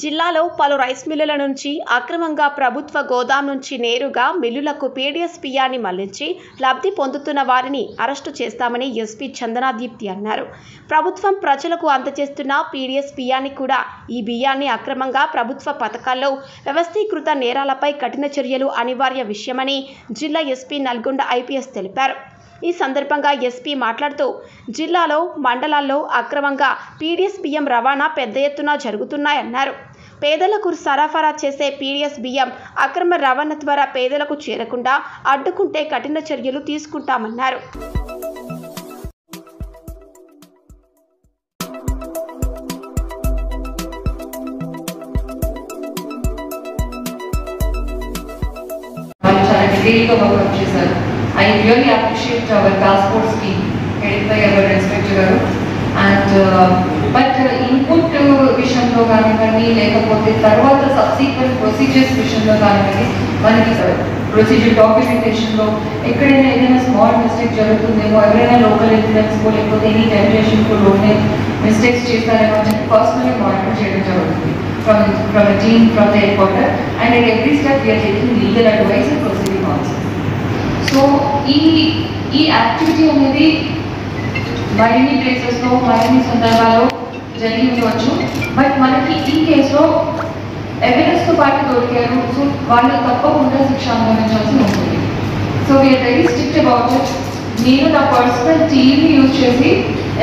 జిల్లాలో పలు రైస్ మిల్లుల నుంచి అక్రమంగా ప్రభుత్వ గోదాం నుంచి నేరుగా మిల్లులకు పీడీఎస్ బియ్యాన్ని మళ్లించి లబ్ధి పొందుతున్న వారిని అరెస్టు చేస్తామని ఎస్పీ చందనాదీప్తి అన్నారు. ప్రభుత్వం ప్రజలకు అందజేస్తున్న పీడీఎస్ బియ్యాన్ని కూడా ఈ బియ్యాన్ని అక్రమంగా ప్రభుత్వ పథకాల్లో వ్యవస్థీకృత నేరాలపై కఠిన చర్యలు అనివార్య విషయమని జిల్లా ఎస్పీ నల్గొండ ఐపీఎస్ తెలిపారు. ఈ సందర్భంగా ఎస్పీ మాట్లాడుతూ జిల్లాలో మండలాల్లో అక్రమంగా పీడీఎస్ బియ్యం రవాణా పెద్ద ఎత్తున జరుగుతున్నాయన్నారు. పేదలకు సరఫరా చేసే పీడీఎస్ బియ్యం అక్రమ రవాణా ద్వారా పేదలకు చేరకుండా అడ్డుకుంటే కఠిన చర్యలు తీసుకుంటామన్నారు. I really appreciate our task force team headed by our inspector garu and but input విషయంలో కానివ్వండి లేకపోతే తర్వాత సబ్సిక్వెంట్ ప్రొసీజర్స్ విషయంలో కానివ్వండి మనకి ప్రొసీజర్ డాక్యుమెంటేషన్లో ఎక్కడైనా ఏదైనా స్మాల్ మిస్టేక్ జరుగుతుందేమో ఎవరైనా లోకల్ ఇన్ఫ్లుయెన్స్కో లేకపోతే ఎనీ టెంపరేషన్కో లోనే మిస్టేక్స్ చేస్తారేమో అని చెప్పి పర్సనల్గా మానిటర్ చేయడం జరుగుతుంది from a team from the headquarter and at every step we are taking legal advice and proceeding also. So ఈ యాక్టివిటీ అనేది మరిన్ని ప్లేసెస్లో మరిన్ని సందర్భాల్లో జరిగి ఉండవచ్చు. బట్ మనకి ఈ కేసులో ఎవిడెన్స్తో పాటు దొరికారు. సో వాళ్ళు తప్పకుండా శిక్ష అనుభవించాల్సి ఉంటుంది. So we are very strict about it. నేను నా పర్సనల్ టీమ్ని యూజ్ చేసి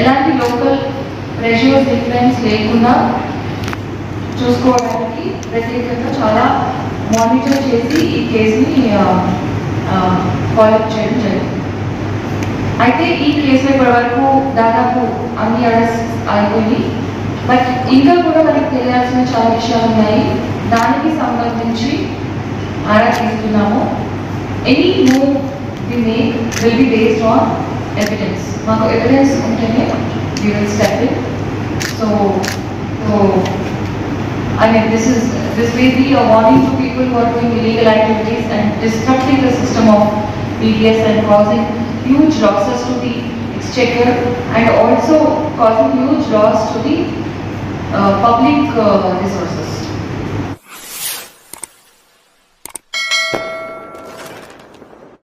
ఎలాంటి లోకల్ ప్రెషర్స్ ఇన్ఫ్లుయెన్స్ లేకుండా చూసుకోవడానికి ప్రత్యేకంగా చాలా మానిటర్ చేసి ఈ కేసుని ఫాలోఅప్ చేయడం జరిగింది. అయితే ఈ కేసులో ఇప్పటి వరకు దాదాపు అన్ని అరెస్ట్ అయిపోయి బట్ ఇంకా కూడా మనకి తెలియాల్సిన చాలా విషయాలు ఉన్నాయి. దానికి సంబంధించి ఆరా తీస్తున్నాము. Any move we make will be based on evidence. మాకు ఎవిడెన్స్ ఉంటేనే we will step in. So I mean, this may be a warning to people who are doing illegal activities and disrupting the system of PDS and causing huge losses to the exchequer and also causing huge loss to the public resources.